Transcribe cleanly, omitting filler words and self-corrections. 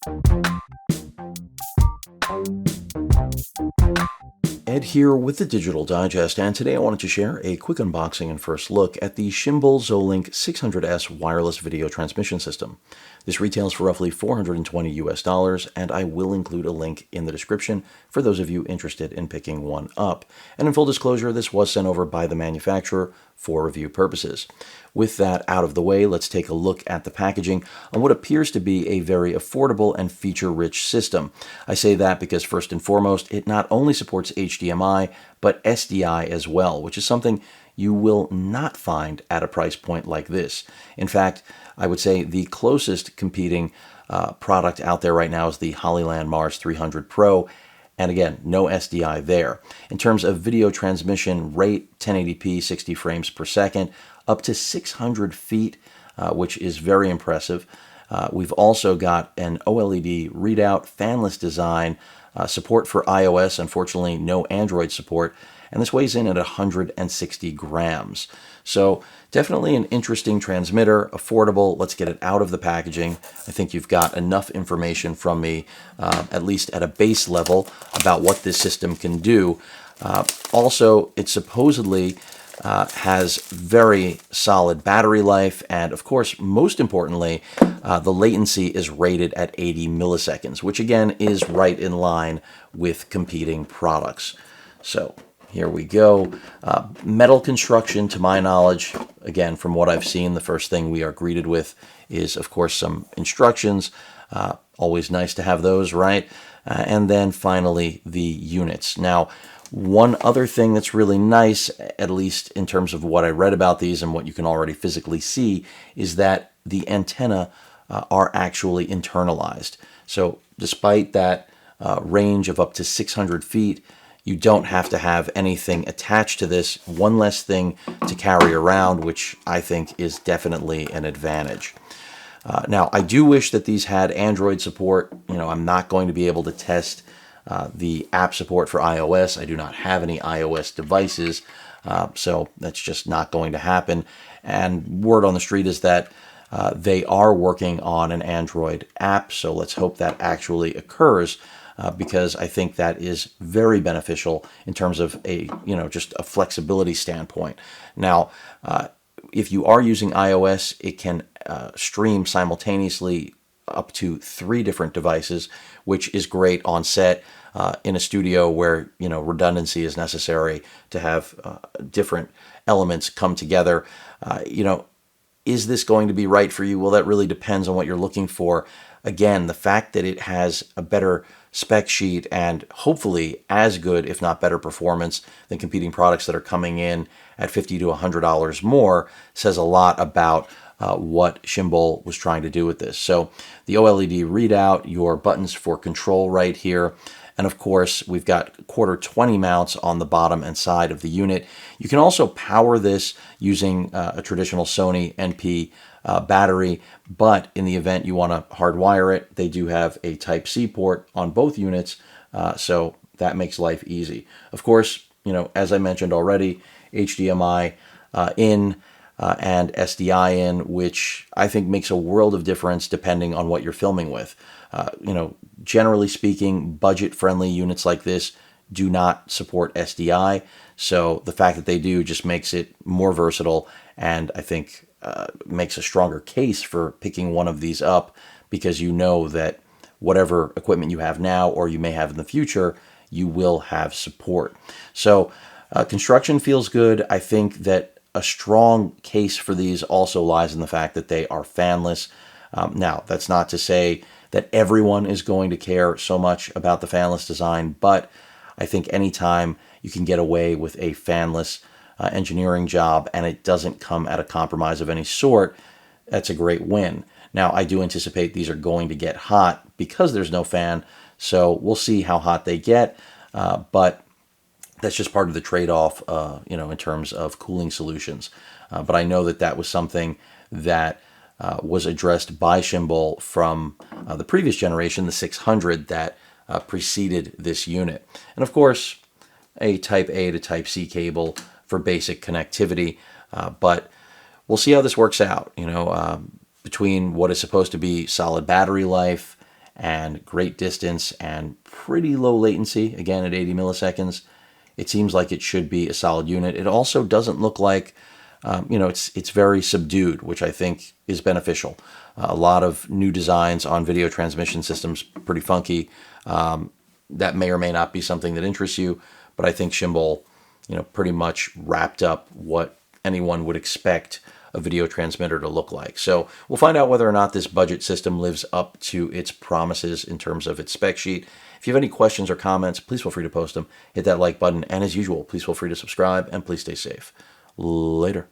Ed here with the Digital Digest, and today I wanted to share a quick unboxing and first look at the Shimbol ZOlink 600S wireless video transmission system. This retails for roughly $420 and I will include a link in the description for those of you interested in picking one up. And in full disclosure, this was sent over by the manufacturer for review purposes. With that out of the way, let's take a look at the packaging on what appears to be a very affordable and feature-rich system. I say that because first and foremost, it not only supports HDMI, but SDI as well, which is something you will not find at a price point like this. In fact, I would say the closest competing product out there right now is the Hollyland Mars 300 Pro, and again, no SDI there. In terms of video transmission rate, 1080p, 60 frames per second, up to 600 feet, which is very impressive. We've also got an OLED readout, fanless design, support for iOS, unfortunately no Android support, and this weighs in at 160 grams. So definitely an interesting transmitter, affordable. Let's get it out of the packaging. I think you've got enough information from me, at least at a base level, about what this system can do. Also, it supposedly has very solid battery life, and of course, most importantly, the latency is rated at 80 milliseconds, which again is right in line with competing products. So here we go. Metal construction, to my knowledge, again, from what I've seen, the first thing we are greeted with is, of course, some instructions. Always nice to have those, right? And then finally, the units. Now, one other thing that's really nice, at least in terms of what I read about these and what you can already physically see, is that the antenna are actually internalized. So despite that range of up to 600 feet, you don't have to have anything attached to this. One less thing to carry around, which I think is definitely an advantage. Now, I do wish that these had Android support. You know, I'm not going to be able to test the app support for iOS. I do not have any iOS devices, so that's just not going to happen. And word on the street is that they are working on an Android app, so let's hope that actually occurs. Because I think that is very beneficial in terms of just a flexibility standpoint. Now, if you are using iOS, it can stream simultaneously up to 3 different devices, which is great on set in a studio where redundancy is necessary to have different elements come together. Is this going to be right for you? Well, that really depends on what you're looking for. Again, the fact that it has a better spec sheet and hopefully as good, if not better performance than competing products that are coming in at $50 to $100 more says a lot about what Shimbol was trying to do with this. So the OLED readout, your buttons for control right here, and of course, we've got quarter 20 mounts on the bottom and side of the unit. You can also power this using a traditional Sony NP battery, but in the event you want to hardwire it, they do have a Type-C port on both units, so that makes life easy. Of course, as I mentioned already, HDMI in and SDI in, which I think makes a world of difference depending on what you're filming with. Generally speaking, budget-friendly units like this do not support SDI, so the fact that they do just makes it more versatile, and I think makes a stronger case for picking one of these up, because you know that whatever equipment you have now or you may have in the future, you will have support. So construction feels good. I think that a strong case for these also lies in the fact that they are fanless. Now, that's not to say that everyone is going to care so much about the fanless design, but I think anytime you can get away with a fanless engineering job and it doesn't come at a compromise of any sort, that's a great win. Now, I do anticipate these are going to get hot because there's no fan, so we'll see how hot they get, but that's just part of the trade-off, in terms of cooling solutions. But I know that that was something that was addressed by Shimbol from the previous generation, the 600, that preceded this unit. And of course, a Type A to Type C cable for basic connectivity, but we'll see how this works out, between what is supposed to be solid battery life and great distance and pretty low latency, again at 80 milliseconds. It seems like it should be a solid unit. It also doesn't look like, it's very subdued, which I think is beneficial. A lot of new designs on video transmission systems, pretty funky. That may or may not be something that interests you, but I think Shimbol, pretty much wrapped up what anyone would expect a video transmitter to look like. So we'll find out whether or not this budget system lives up to its promises in terms of its spec sheet. If you have any questions or comments, please feel free to post them. Hit that like button, and as usual, please feel free to subscribe, and please stay safe. Later.